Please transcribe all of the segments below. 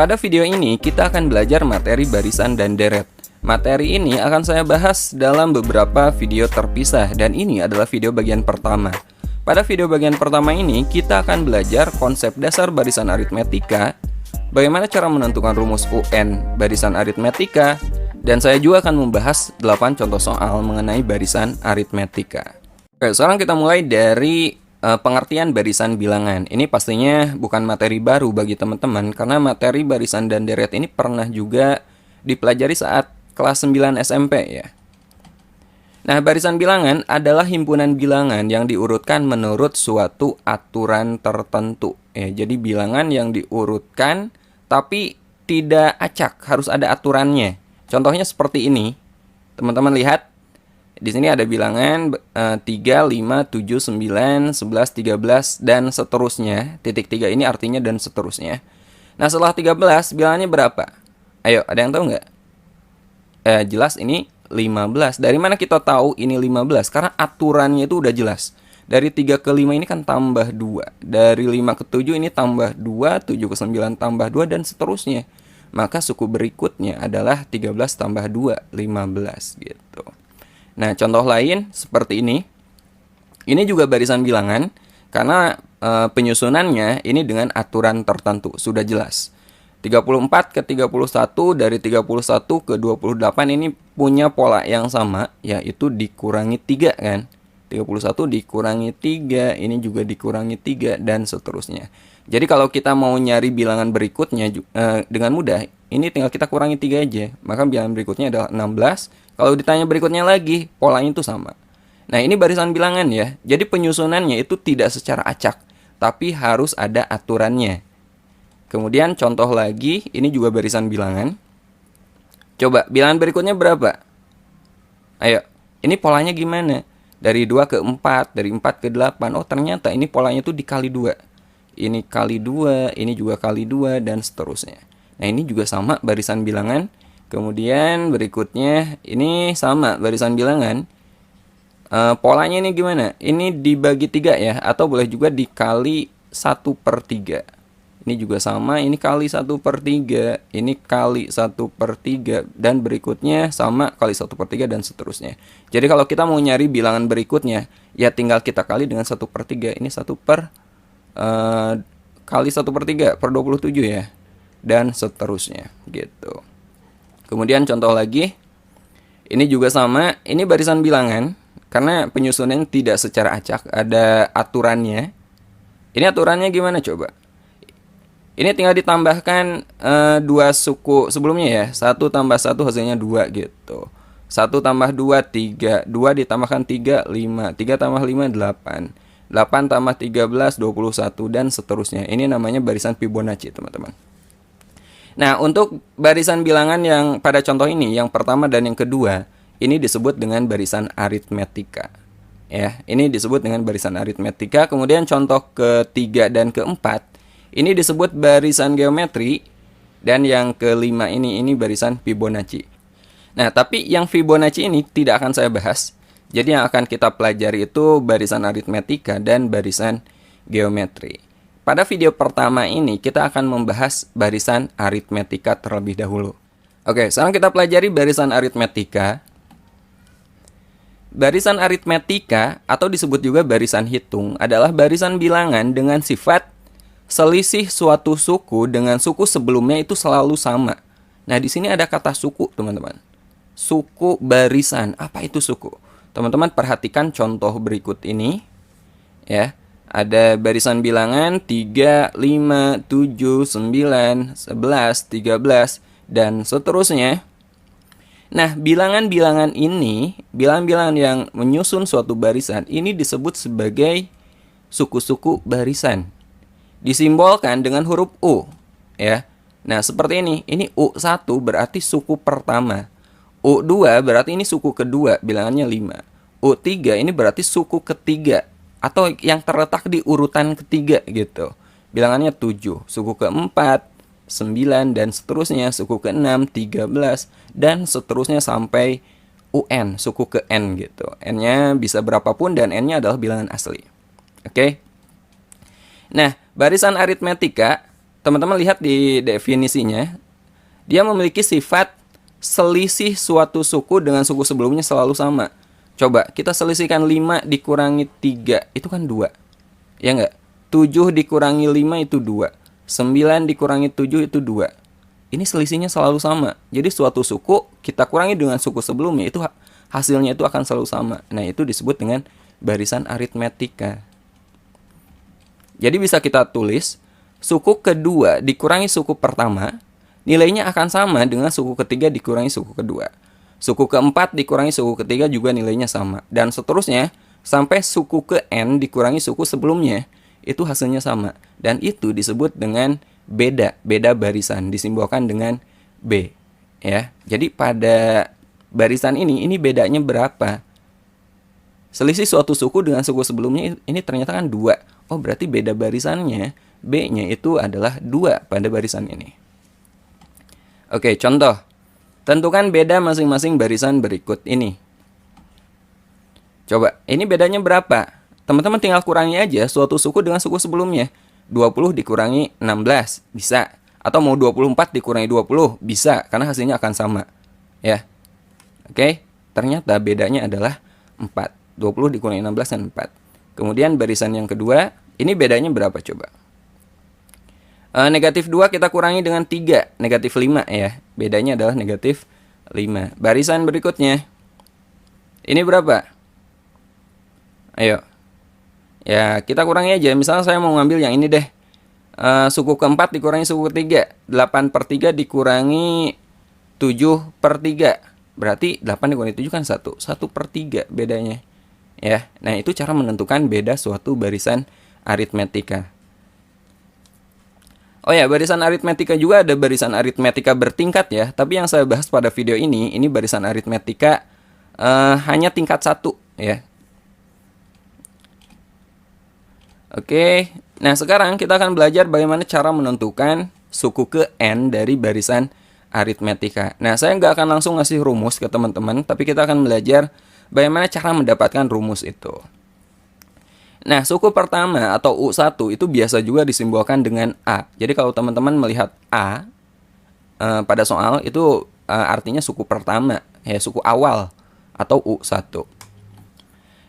Pada video ini kita akan belajar materi barisan dan deret. Materi ini akan saya bahas dalam beberapa video terpisah dan ini adalah video bagian pertama. Pada video bagian pertama ini kita akan belajar konsep dasar barisan aritmetika, bagaimana cara menentukan rumus UN barisan aritmetika, dan saya juga akan membahas 8 contoh soal mengenai barisan aritmetika. Oke, sekarang kita mulai dari pengertian barisan bilangan. Ini pastinya bukan materi baru bagi teman-teman karena materi barisan dan deret ini pernah juga dipelajari saat kelas 9 SMP ya. Nah, barisan bilangan adalah himpunan bilangan yang diurutkan menurut suatu aturan tertentu. Ya, jadi bilangan yang diurutkan tapi tidak acak, harus ada aturannya. Contohnya seperti ini. Teman-teman lihat. Di sini ada bilangan 3, 5, 7, 9, 11, 13, dan seterusnya. Titik 3 ini artinya dan seterusnya. Nah, setelah 13, bilangannya berapa? Ayo, ada yang tahu nggak? Jelas ini 15. Dari mana kita tahu ini 15? Karena aturannya itu udah jelas. Dari 3 ke 5 ini kan tambah 2. Dari 5 ke 7 ini tambah 2, 7 ke 9 tambah 2, dan seterusnya. Maka suku berikutnya adalah 13 tambah 2, 15 gitu. Nah, contoh lain seperti ini. Ini juga barisan bilangan karena penyusunannya ini dengan aturan tertentu, sudah jelas. 34 ke 31 dari 31 ke 28 ini punya pola yang sama, yaitu dikurangi 3 kan. 31 dikurangi 3, ini juga dikurangi 3 dan seterusnya. Jadi kalau kita mau nyari bilangan berikutnya dengan mudah, ini tinggal kita kurangi 3 aja. Maka bilangan berikutnya adalah 16. Kalau ditanya berikutnya lagi, polanya itu sama. Nah, ini barisan bilangan ya. Jadi penyusunannya itu tidak secara acak, tapi harus ada aturannya. Kemudian contoh lagi, ini juga barisan bilangan. Coba, bilangan berikutnya berapa? Ayo, ini polanya gimana? Dari 2 ke 4, dari 4 ke 8. Oh, ternyata ini polanya itu dikali 2. Ini kali 2, ini juga kali 2, dan seterusnya. Nah, ini juga sama barisan bilangan. Kemudian berikutnya, ini sama barisan bilangan. Polanya ini gimana? Ini dibagi 3 ya, atau boleh juga dikali 1/3. Ini juga sama, ini kali 1/3, ini kali 1/3, dan berikutnya sama kali 1/3 dan seterusnya. Jadi kalau kita mau nyari bilangan berikutnya, ya tinggal kita kali dengan 1/3. Ini 1 per kali 1/3 per 27 ya, dan seterusnya gitu. Kemudian contoh lagi, ini juga sama, ini barisan bilangan karena penyusunan tidak secara acak, ada aturannya. Ini aturannya gimana coba? Ini tinggal ditambahkan 2 suku sebelumnya ya. 1 tambah 1 hasilnya 2 gitu. 1 tambah 2, 3. 2 ditambahkan 3, 5. 3 tambah 5, 8. 8 tambah 13, 21, dan seterusnya. Ini namanya barisan Fibonacci, teman-teman. Nah, untuk barisan bilangan yang pada contoh ini, yang pertama dan yang kedua, ini disebut dengan barisan aritmetika. Ya, ini disebut dengan barisan aritmetika. Kemudian contoh ketiga dan keempat, ini disebut barisan geometri, dan yang kelima ini barisan Fibonacci. Nah, tapi yang Fibonacci ini tidak akan saya bahas. Jadi yang akan kita pelajari itu barisan aritmetika dan barisan geometri. Pada video pertama ini kita akan membahas barisan aritmetika terlebih dahulu. Oke, sekarang kita pelajari barisan aritmetika. Barisan aritmetika atau disebut juga barisan hitung adalah barisan bilangan dengan sifat selisih suatu suku dengan suku sebelumnya itu selalu sama. Nah, di sini ada kata suku, teman-teman. Suku barisan. Apa itu suku? Teman-teman perhatikan contoh berikut ini. Ya. Ada barisan bilangan 3, 5, 7, 9, 11, 13, dan seterusnya. Nah, bilangan-bilangan ini, bilangan-bilangan yang menyusun suatu barisan, ini disebut sebagai suku-suku barisan. Disimbolkan dengan huruf U. Ya. Nah, seperti ini U1 berarti suku pertama. U2 berarti ini suku kedua, bilangannya 5. U3 ini berarti suku ketiga, atau yang terletak di urutan ketiga gitu. Bilangannya 7, suku keempat, 9, dan seterusnya, suku ke-6, 13, dan seterusnya sampai UN, suku ke N gitu. N-nya bisa berapapun dan N-nya adalah bilangan asli. Oke. Nah, barisan aritmetika teman-teman lihat di definisinya, dia memiliki sifat selisih suatu suku dengan suku sebelumnya selalu sama. Coba kita selisihkan 5 dikurangi 3, itu kan 2. Ya enggak? 7 dikurangi 5 itu 2. 9 dikurangi 7 itu 2. Ini selisihnya selalu sama. Jadi suatu suku kita kurangi dengan suku sebelumnya, itu hasilnya itu akan selalu sama. Nah, itu disebut dengan barisan aritmetika. Jadi bisa kita tulis suku kedua dikurangi suku pertama, nilainya akan sama dengan suku ketiga dikurangi suku kedua. Suku keempat dikurangi suku ketiga juga nilainya sama. Dan seterusnya sampai suku ke N dikurangi suku sebelumnya, itu hasilnya sama. Dan itu disebut dengan beda barisan, disimbolkan dengan B. Ya, jadi pada barisan ini bedanya berapa? Selisih suatu suku dengan suku sebelumnya ini ternyata kan 2. Oh, berarti beda barisannya, B-nya itu adalah 2 pada barisan ini. Oke, contoh. Tentukan beda masing-masing barisan berikut ini. Coba, ini bedanya berapa? Teman-teman tinggal kurangi aja suatu suku dengan suku sebelumnya. 20 dikurangi 16, bisa. Atau mau 24 dikurangi 20, bisa. Karena hasilnya akan sama. Ya. Oke, ternyata bedanya adalah 4. 20 dikurangi 16 dan 4. Kemudian barisan yang kedua, ini bedanya berapa coba? Negatif 2 kita kurangi dengan 3, negatif 5 ya. Bedanya adalah negatif 5. Barisan berikutnya, ini berapa? Ayo. Ya, kita kurangi aja. Misalnya saya mau ngambil yang ini deh. Suku keempat dikurangi suku ketiga. 8/3 dikurangi 7/3. Berarti 8 dikurangi 7 kan 1. 1/3 bedanya. Ya, nah itu cara menentukan beda suatu barisan aritmetika. Oh ya, barisan aritmetika juga ada barisan aritmetika bertingkat ya. Tapi yang saya bahas pada video ini barisan aritmetika hanya tingkat 1 ya. Oke, nah sekarang kita akan belajar bagaimana cara menentukan suku ke N dari barisan aritmetika. Nah, saya nggak akan langsung ngasih rumus ke teman-teman, tapi kita akan belajar bagaimana cara mendapatkan rumus itu. Nah, suku pertama atau U1 itu biasa juga disimbolkan dengan A. Jadi kalau teman-teman melihat A pada soal itu artinya suku pertama, ya suku awal atau U1.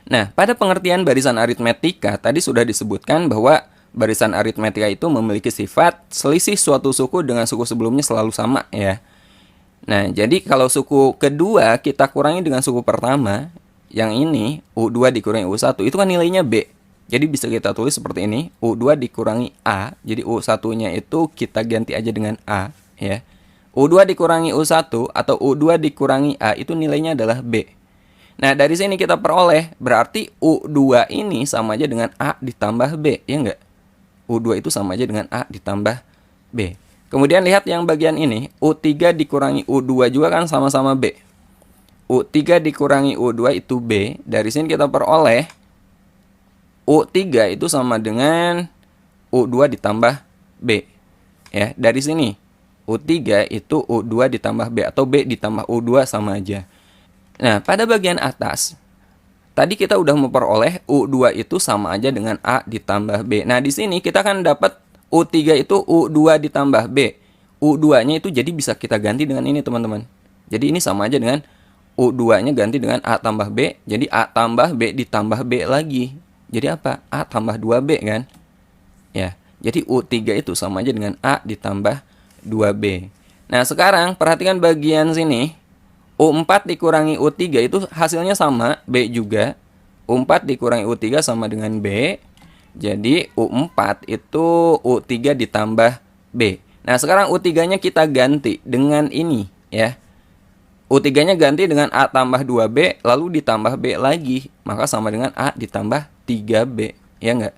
Nah, pada pengertian barisan aritmetika tadi sudah disebutkan bahwa barisan aritmetika itu memiliki sifat selisih suatu suku dengan suku sebelumnya selalu sama ya. Nah, jadi kalau suku kedua kita kurangi dengan suku pertama, yang ini U2 dikurangi U1 itu kan nilainya B. Jadi bisa kita tulis seperti ini, U2 dikurangi A. Jadi U1-nya itu kita ganti aja dengan A ya. U2 dikurangi U1 atau U2 dikurangi A itu nilainya adalah B. Nah, dari sini kita peroleh berarti U2 ini sama aja dengan A ditambah B, ya enggak? U2 itu sama aja dengan A ditambah B. Kemudian lihat yang bagian ini, U3 dikurangi U2 juga kan sama-sama B. U3 dikurangi U2 itu B. Dari sini kita peroleh U3 itu sama dengan U2 ditambah B. Ya, dari sini U3 itu U2 ditambah B atau B ditambah U2 sama aja. Nah, pada bagian atas tadi kita udah memperoleh U2 itu sama aja dengan A ditambah B. Nah, di sini kita akan dapat U3 itu U2 ditambah B. U2-nya itu jadi bisa kita ganti dengan ini, teman-teman. Jadi ini sama aja dengan U2-nya ganti dengan A tambah B. Jadi A tambah B ditambah B lagi. Jadi apa? A tambah 2B kan? Ya, jadi U3 itu sama aja dengan A ditambah 2B. Nah, sekarang perhatikan bagian sini. U4 dikurangi U3 itu hasilnya sama, B juga. U4 dikurangi U3 sama dengan B. Jadi U4 itu U3 ditambah B. Nah, sekarang U3-nya kita ganti dengan ini ya. U3-nya ganti dengan A tambah 2B, lalu ditambah B lagi. Maka sama dengan A ditambah 3B, ya enggak?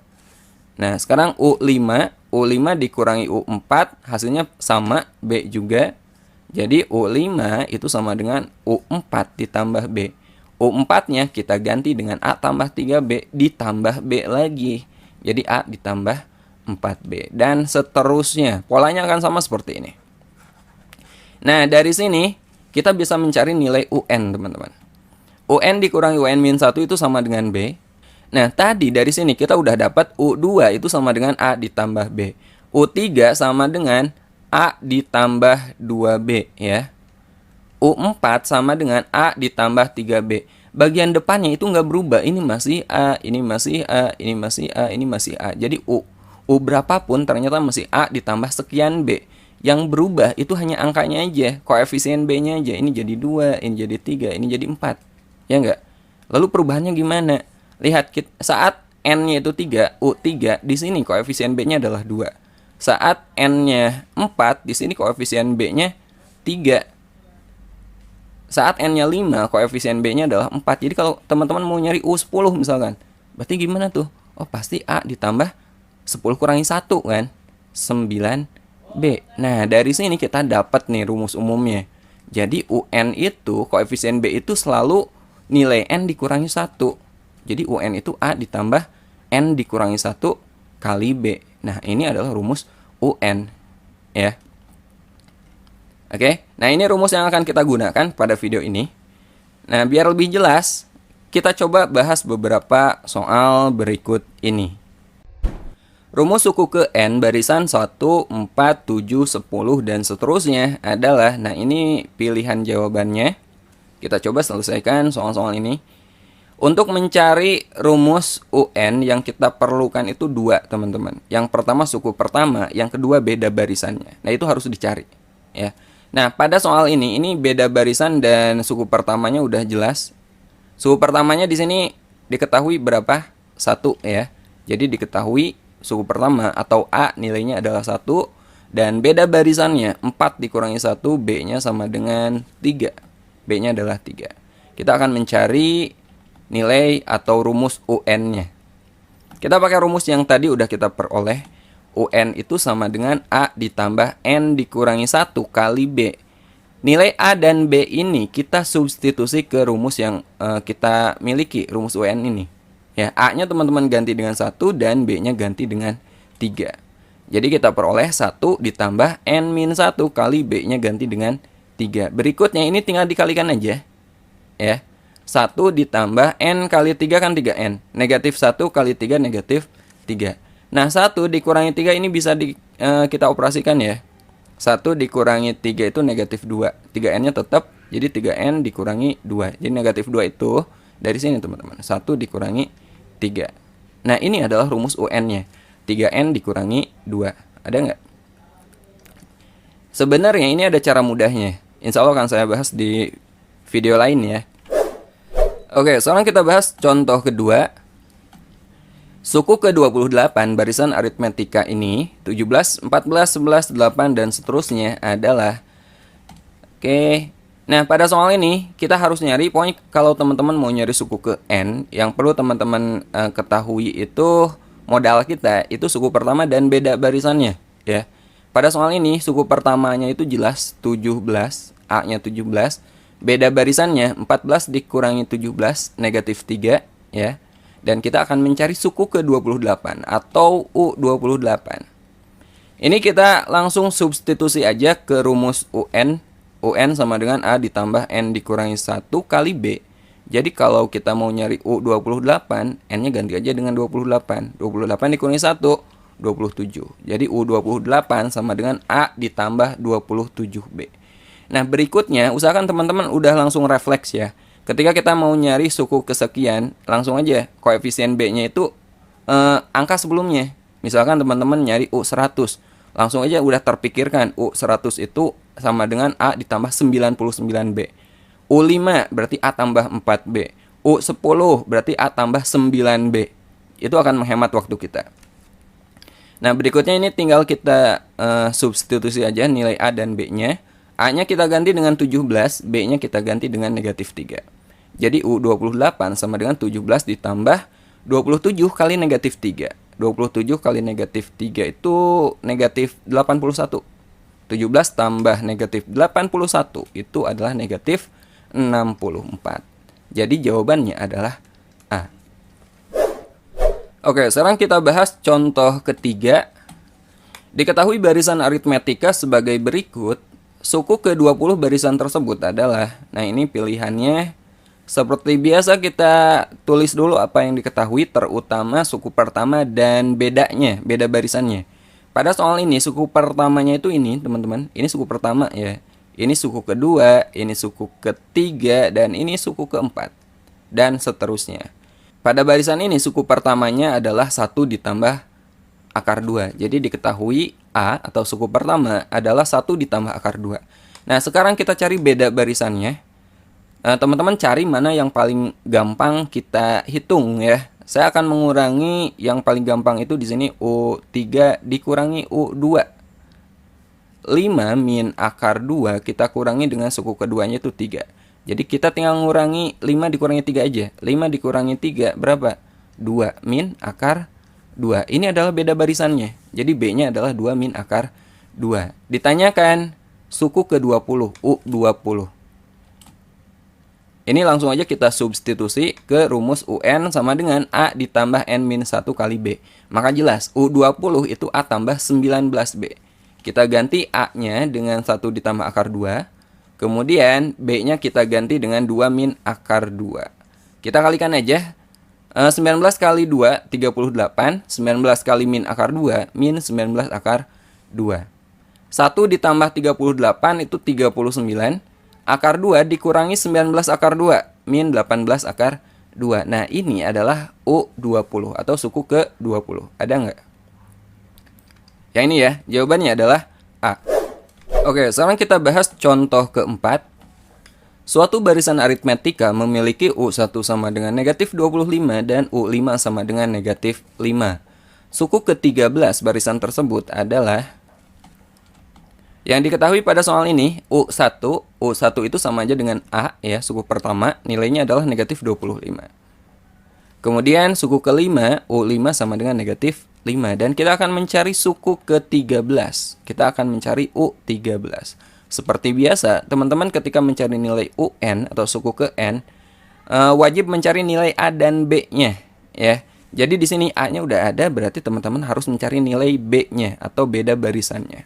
Nah, sekarang U5 dikurangi U4, hasilnya sama, B juga. Jadi U5 itu sama dengan U4 ditambah B. U4-nya kita ganti dengan A tambah 3B ditambah B lagi. Jadi A ditambah 4B. Dan seterusnya. Polanya akan sama seperti ini. Nah, dari sini kita bisa mencari nilai UN, teman-teman. UN dikurangi UN-1 itu sama dengan B. Nah, tadi dari sini kita udah dapat U2 itu sama dengan A ditambah B. U3 sama dengan A ditambah 2B ya. U4 sama dengan A ditambah 3B. Bagian depannya itu nggak berubah. Ini masih A, ini masih A, ini masih A, ini masih A. Jadi U berapapun ternyata masih A ditambah sekian B. Yang berubah itu hanya angkanya aja, koefisien B-nya aja. Ini jadi 2, ini jadi 3, ini jadi 4. Ya nggak? Lalu perubahannya gimana? Lihat, saat N-nya itu 3, U3, di sini koefisien B-nya adalah 2. Saat N-nya 4, di sini koefisien B-nya 3. Saat N-nya 5, koefisien B-nya adalah 4. Jadi kalau teman-teman mau nyari U10 misalkan, berarti gimana tuh? Oh, pasti A ditambah 10 kurangi 1 kan? 9B. Nah, dari sini kita dapat nih rumus umumnya. Jadi UN itu, koefisien B itu selalu nilai N dikurangi 1. Jadi UN itu A ditambah N dikurangi 1 kali B. Nah, ini adalah rumus UN ya. Oke, nah ini rumus yang akan kita gunakan pada video ini. Nah, biar lebih jelas, kita coba bahas beberapa soal berikut ini. Rumus suku ke N barisan 1, 4, 7, 10, dan seterusnya adalah, nah ini pilihan jawabannya. Kita coba selesaikan soal-soal ini. Untuk mencari rumus UN yang kita perlukan itu 2, teman-teman. Yang pertama suku pertama, yang kedua beda barisannya. Nah, itu harus dicari ya. Nah, pada soal ini beda barisan dan suku pertamanya udah jelas. Suku pertamanya di sini diketahui berapa? 1 ya. Jadi diketahui suku pertama atau A nilainya adalah 1 dan beda barisannya 4 dikurangi 1, B-nya sama dengan 3. B-nya adalah 3. Kita akan mencari nilai atau rumus UN-nya. Kita pakai rumus yang tadi udah kita peroleh. UN itu sama dengan A ditambah N dikurangi 1 kali B. Nilai A dan B ini kita substitusi ke rumus yang kita miliki, rumus UN ini. Ya, A-nya teman-teman ganti dengan 1 dan B-nya ganti dengan 3. Jadi kita peroleh 1 ditambah N-1 kali B-nya ganti dengan 3. Berikutnya ini tinggal dikalikan aja. Ya. 1 ditambah N kali 3 kan 3N. Negatif 1 kali 3 negatif 3. Nah, 1 dikurangi 3 ini bisa kita operasikan ya. 1 dikurangi 3 itu negatif 2. 3N-nya tetap, jadi 3N dikurangi 2. Jadi negatif 2 itu dari sini teman-teman. 1 dikurangi 3. Nah, ini adalah rumus UN-nya. 3N dikurangi 2. Ada nggak? Sebenarnya ini ada cara mudahnya. Insya Allah akan saya bahas di video lain ya. Oke, sekarang kita bahas contoh kedua. Suku ke-28 barisan aritmetika ini 17, 14, 11, 8, dan seterusnya adalah. Oke. Nah, pada soal ini kita harus nyari, pokoknya kalau teman-teman mau nyari suku ke N, yang perlu teman-teman ketahui itu modal kita itu suku pertama dan beda barisannya ya. Pada soal ini suku pertamanya itu jelas 17, A-nya 17, beda barisannya 14 dikurangi 17 negatif 3 ya. Dan kita akan mencari suku ke-28 atau U28. Ini kita langsung substitusi aja ke rumus UN. UN sama dengan A ditambah N dikurangi 1 kali B. Jadi kalau kita mau nyari U28, N-nya ganti aja dengan 28. 28 dikurangi 1, 27. Jadi U28 sama dengan A ditambah 27B. Nah, berikutnya usahakan teman-teman udah langsung refleks ya. Ketika kita mau nyari suku kesekian, langsung aja koefisien B-nya itu angka sebelumnya. Misalkan teman-teman nyari U100, langsung aja udah terpikirkan U100 itu sama dengan A ditambah 99B. U5 berarti A tambah 4B. U10 berarti A tambah 9B. Itu akan menghemat waktu kita. Nah, berikutnya ini tinggal kita substitusi aja nilai A dan B-nya. A-nya kita ganti dengan 17, B-nya kita ganti dengan negatif 3. Jadi U28 sama dengan 17 ditambah 27 kali negatif 3. 27 kali negatif 3 itu negatif 81. 17 tambah negatif 81 itu adalah negatif 64. Jadi jawabannya adalah A. Oke, sekarang kita bahas contoh ketiga. Diketahui barisan aritmetika sebagai berikut. Suku ke-20 barisan tersebut adalah, nah ini pilihannya seperti biasa kita tulis dulu apa yang diketahui, terutama suku pertama dan bedanya, beda barisannya. Pada soal ini suku pertamanya itu ini teman-teman. Ini suku pertama ya. Ini suku kedua, ini suku ketiga, dan ini suku keempat. Dan seterusnya. Pada barisan ini suku pertamanya adalah 1 ditambah akar 2. Jadi diketahui A atau suku pertama adalah 1 ditambah akar 2. Nah sekarang kita cari beda barisannya. Teman-teman cari mana yang paling gampang kita hitung ya. Saya akan mengurangi yang paling gampang itu di sini U3 dikurangi U2. 5 min akar 2 kita kurangi dengan suku keduanya itu 3. Jadi kita tinggal ngurangi 5 dikurangi 3 aja. 5 dikurangi 3 berapa? 2 min akar 2. Ini adalah beda barisannya. Jadi B-nya adalah 2 min akar 2. Ditanyakan suku ke-20, U20. Ini langsung aja kita substitusi ke rumus UN sama dengan A ditambah N-1 kali B. Maka jelas, U20 itu A tambah 19B. Kita ganti A-nya dengan 1 ditambah akar 2. Kemudian B-nya kita ganti dengan 2 min akar 2. Kita kalikan aja. 19 kali 2, 38. 19 kali min akar 2, min 19 akar 2. 1 ditambah 38 itu 39. Akar 2 dikurangi 19 akar 2, min 18 akar 2. Nah, ini adalah U20 atau suku ke-20. Ada nggak? Yang ini ya, jawabannya adalah A. Oke, sekarang kita bahas contoh keempat. Suatu barisan aritmetika memiliki U1 sama dengan negatif 25 dan U5 sama dengan negatif 5. Suku ke-13 barisan tersebut adalah... Yang diketahui pada soal ini, U1 itu sama aja dengan A ya, suku pertama, nilainya adalah negatif 25. Kemudian suku kelima, U5 sama dengan negatif 5. Dan kita akan mencari suku ke-13. Kita akan mencari U13. Seperti biasa, teman-teman ketika mencari nilai UN atau suku ke N, wajib mencari nilai A dan B-nya ya. Jadi di sini A-nya udah ada, berarti teman-teman harus mencari nilai B-nya atau beda barisannya.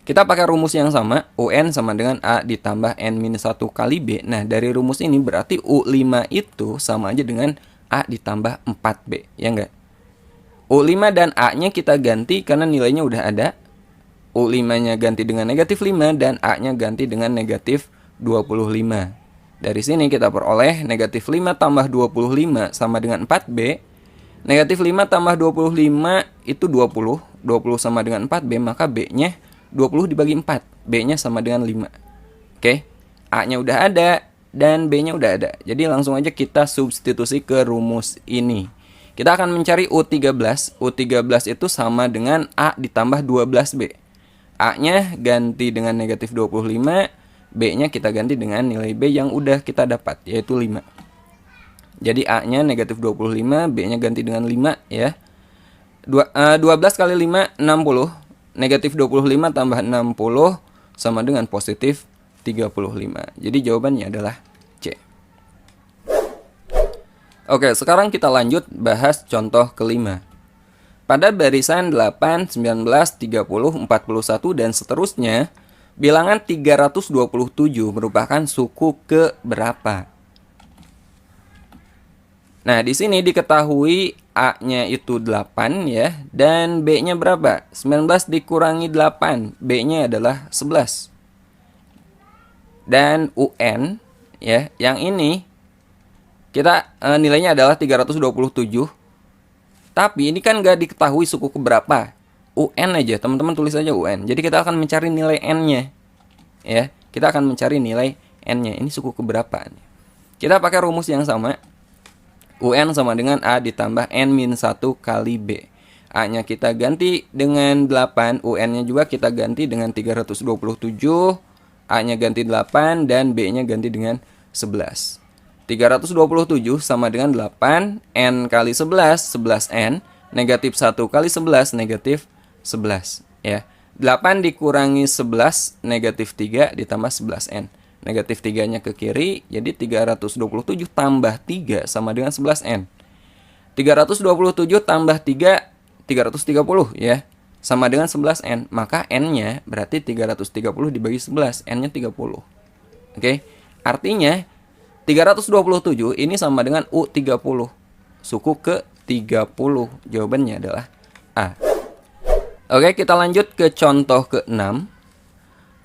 Kita pakai rumus yang sama, UN sama dengan A ditambah N-1 kali B. Nah, dari rumus ini berarti U5 itu sama aja dengan A ditambah 4B, ya enggak? U5 dan A-nya kita ganti karena nilainya udah ada. U5-nya ganti dengan negatif 5 dan A-nya ganti dengan negatif 25. Dari sini kita peroleh negatif 5 tambah 25 sama dengan 4B. Negatif 5 tambah 25 itu 20. 20 sama dengan 4B, maka B-nya 20 dibagi 4, B-nya sama dengan 5. Oke, A-nya udah ada dan B-nya udah ada. Jadi langsung aja kita substitusi ke rumus ini. Kita akan mencari U13. U13 itu sama dengan A ditambah 12B. A-nya ganti dengan negatif 25, B-nya kita ganti dengan nilai B yang udah kita dapat, yaitu 5. Jadi A-nya negatif 25, B-nya ganti dengan 5 ya. 12 kali 5, 60. Negatif 25 tambah 60 sama dengan positif 35. Jadi jawabannya adalah C. Oke, sekarang kita lanjut bahas contoh kelima. Pada barisan 8, 19, 30, 41, dan seterusnya, bilangan 327 merupakan suku ke berapa? Nah, di sini diketahui A-nya itu 8 ya, dan B-nya berapa? 19 dikurangi 8, B-nya adalah 11. Dan UN ya, yang ini kita nilainya adalah 327. Tapi ini kan nggak diketahui suku keberapa. UN aja, teman-teman tulis aja UN. Jadi kita akan mencari nilai N-nya. Ya, kita akan mencari nilai N-nya. Ini suku keberapa? Kita pakai rumus yang sama. UN sama dengan A ditambah N-1 kali B. A-nya kita ganti dengan 8, UN-nya juga kita ganti dengan 327, A-nya ganti 8, dan B-nya ganti dengan 11. 327 sama dengan 8, N kali 11, 11N, negatif 1 kali 11, negatif 11. Ya. 8 dikurangi 11, negatif 3 ditambah 11N. Negatif 3-nya ke kiri, jadi 327 tambah 3 sama dengan 11N. 327 tambah 3, 330 ya, sama dengan 11N. Maka N-nya berarti 330 dibagi 11, N-nya 30. Oke, artinya 327 ini sama dengan U30. Suku ke 30, jawabannya adalah A. Oke, kita lanjut ke contoh ke-6.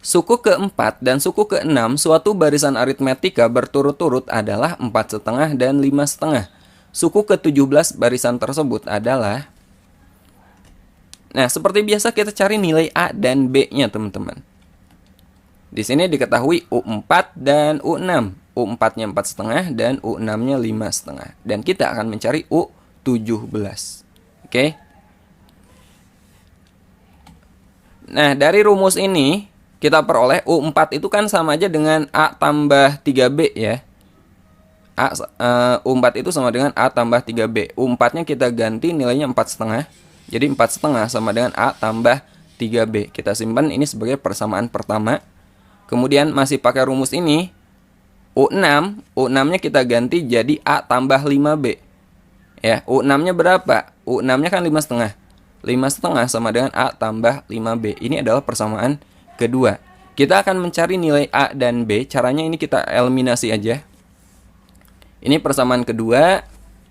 Suku ke-4 dan suku ke-6 suatu barisan aritmetika berturut-turut adalah 4,5 dan 5,5. Suku ke-17 barisan tersebut adalah... Nah, seperti biasa kita cari nilai A dan B-nya, teman-teman. Di sini diketahui U4 dan U6. U4-nya 4,5 dan U6-nya 5,5. Dan kita akan mencari U17. Oke. Nah, dari rumus ini kita peroleh U4 itu kan sama aja dengan A tambah 3B ya. U4 itu sama dengan A tambah 3B. U4-nya kita ganti nilainya 4,5. Jadi 4,5 sama dengan A tambah 3B. Kita simpan ini sebagai persamaan pertama. Kemudian masih pakai rumus ini, U6-nya kita ganti jadi A tambah 5B. Ya, U6-nya berapa? U6-nya kan 5,5. 5,5 sama dengan A tambah 5B. Ini adalah persamaan kedua. Kita akan mencari nilai A dan B. Caranya ini kita eliminasi aja. Ini persamaan kedua,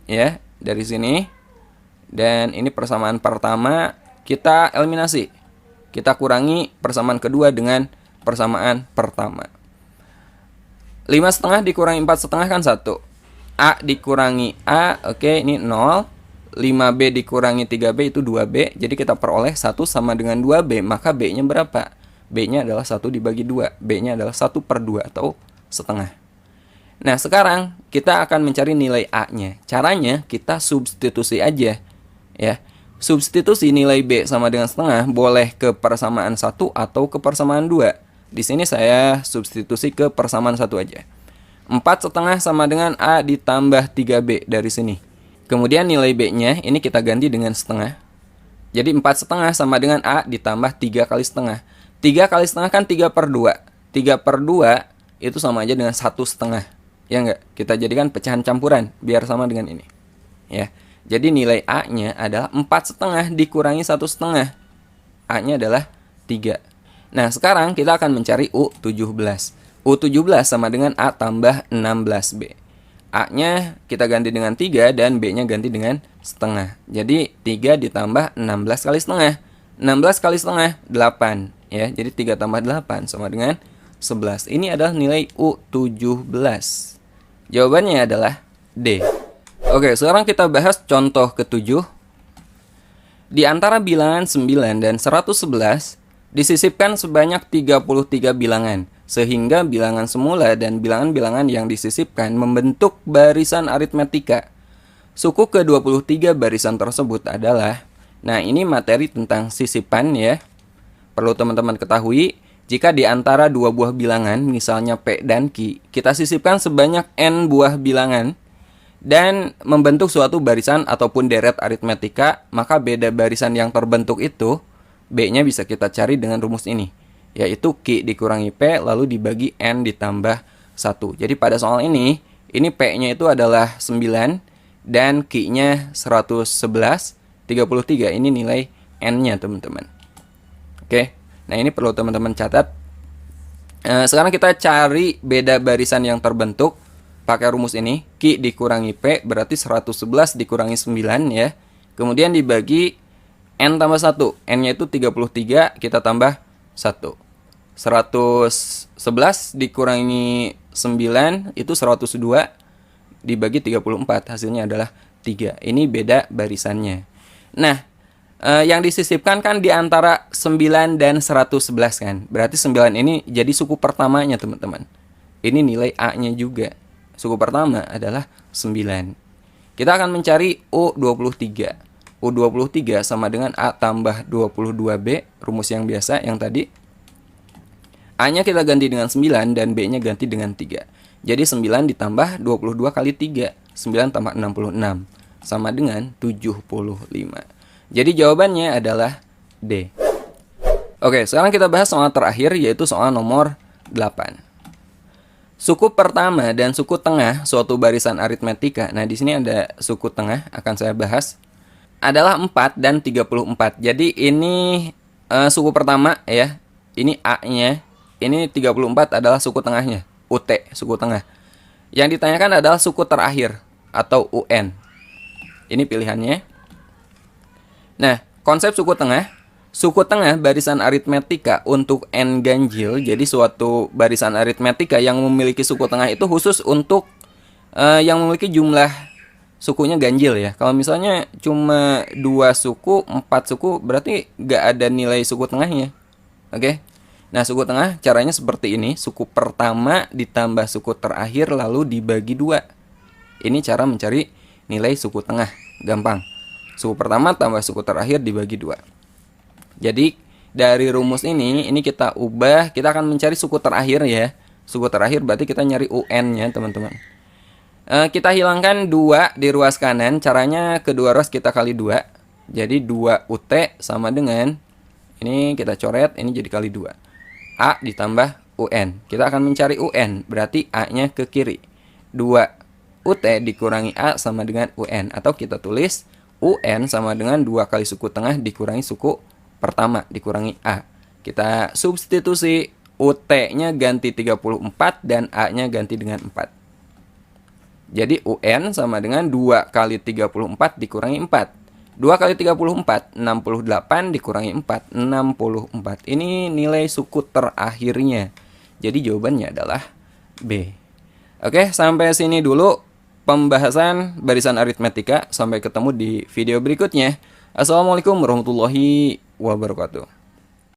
ya, dari sini. Dan ini persamaan pertama, kita eliminasi. Kita kurangi persamaan kedua dengan persamaan pertama. 5,5 dikurangi 4,5 kan 1. A dikurangi A, oke, ini 0. 5B dikurangi 3B itu 2B. Jadi kita peroleh 1 sama dengan 2B. Maka B-nya berapa? B-nya adalah 1 dibagi 2. B-nya adalah 1/2 atau setengah. Nah, sekarang kita akan mencari nilai A-nya. Caranya kita substitusi aja. Ya. Substitusi nilai B sama dengan setengah boleh ke persamaan 1 atau ke persamaan 2. Di sini saya substitusi ke persamaan 1 aja. 4,5 sama dengan A ditambah 3B dari sini. Kemudian nilai B-nya ini kita ganti dengan setengah. Jadi 4,5 sama dengan A ditambah 3 kali setengah. 3 kali setengah kan 3/2. 3/2 itu sama aja dengan 1,5. Ya enggak? Kita jadikan pecahan campuran biar sama dengan ini. Ya. Jadi nilai A-nya adalah 4,5 dikurangi 1,5. A-nya adalah 3. Nah, sekarang kita akan mencari U17. U17 sama dengan A tambah 16B. A-nya kita ganti dengan 3 dan B-nya ganti dengan setengah. Jadi 3 ditambah 16 kali setengah. 16 kali setengah 8. Ya, jadi 3 tambah 8 sama dengan 11. Ini adalah nilai U17. Jawabannya adalah D. Oke, sekarang kita bahas contoh ke-7. Di antara bilangan 9 dan 111, disisipkan sebanyak 33 bilangan, sehingga bilangan semula dan bilangan-bilangan yang disisipkan membentuk barisan aritmetika. Suku ke-23 barisan tersebut adalah, nah ini materi tentang sisipan ya. Perlu teman-teman ketahui, jika di antara dua buah bilangan, misalnya P dan Q, kita sisipkan sebanyak N buah bilangan, dan membentuk suatu barisan ataupun deret aritmetika, maka beda barisan yang terbentuk itu, B-nya bisa kita cari dengan rumus ini, yaitu Q dikurangi P lalu dibagi N ditambah 1. Jadi pada soal ini P-nya itu adalah 9 dan Q-nya 111, 33. Ini nilai N-nya, teman-teman. Oke, nah ini perlu teman-teman catat. Sekarang kita cari beda barisan yang terbentuk pakai rumus ini. Q dikurangi P berarti 111 dikurangi 9 ya. Kemudian dibagi N tambah 1. N-nya itu 33, kita tambah 1. 111 dikurangi 9 itu 102 dibagi 34. Hasilnya adalah 3. Ini beda barisannya. Nah, yang disisipkan kan di antara 9 dan 111 kan. Berarti 9 ini jadi suku pertamanya, teman-teman. Ini nilai A-nya juga. Suku pertama adalah 9. Kita akan mencari U23. U23 sama dengan A tambah 22B, rumus yang biasa yang tadi. A-nya kita ganti dengan 9 dan B-nya ganti dengan 3. Jadi 9 ditambah 22 kali 3, 9 tambah 66, sama dengan 75. Jadi jawabannya adalah D. Oke, sekarang kita bahas soal terakhir, yaitu soal nomor 8. Suku pertama dan suku tengah suatu barisan aritmetika. Nah, di sini ada suku tengah, akan saya bahas. Adalah 4 dan 34. Jadi ini suku pertama ya. Ini A-nya. Ini 34 adalah suku tengahnya. UT, suku tengah. Yang ditanyakan adalah suku terakhir atau UN. Ini pilihannya. Nah, konsep suku tengah. Suku tengah barisan aritmetika untuk n ganjil. Jadi suatu barisan aritmetika yang memiliki suku tengah itu khusus untuk yang memiliki jumlah sukunya ganjil ya. Kalau misalnya cuma 2 suku, 4 suku, berarti nggak ada nilai suku tengahnya. Oke. Nah, suku tengah caranya seperti ini. Suku pertama ditambah suku terakhir lalu dibagi 2. Ini cara mencari nilai suku tengah. Gampang. Suku pertama tambah suku terakhir dibagi 2. Jadi dari rumus ini kita ubah, kita akan mencari suku terakhir ya. Suku terakhir berarti kita nyari UN-nya teman-teman. Kita hilangkan 2 di ruas kanan, caranya kedua ruas kita kali 2. Jadi 2 UT sama dengan, ini kita coret, ini jadi kali 2. A ditambah UN. Kita akan mencari UN, berarti A-nya ke kiri. 2 UT dikurangi A sama dengan UN. Atau kita tulis UN sama dengan 2 kali suku tengah dikurangi suku pertama dikurangi A. Kita substitusi, UT-nya ganti 34 dan A-nya ganti dengan 4. Jadi UN sama dengan 2 kali 34 dikurangi 4. 2 kali 34, 68 dikurangi 4, 64. Ini nilai suku terakhirnya. Jadi jawabannya adalah B. Oke, sampai sini dulu pembahasan barisan aritmetika. Sampai ketemu di video berikutnya. Assalamualaikum warahmatullahi wabarakatuh.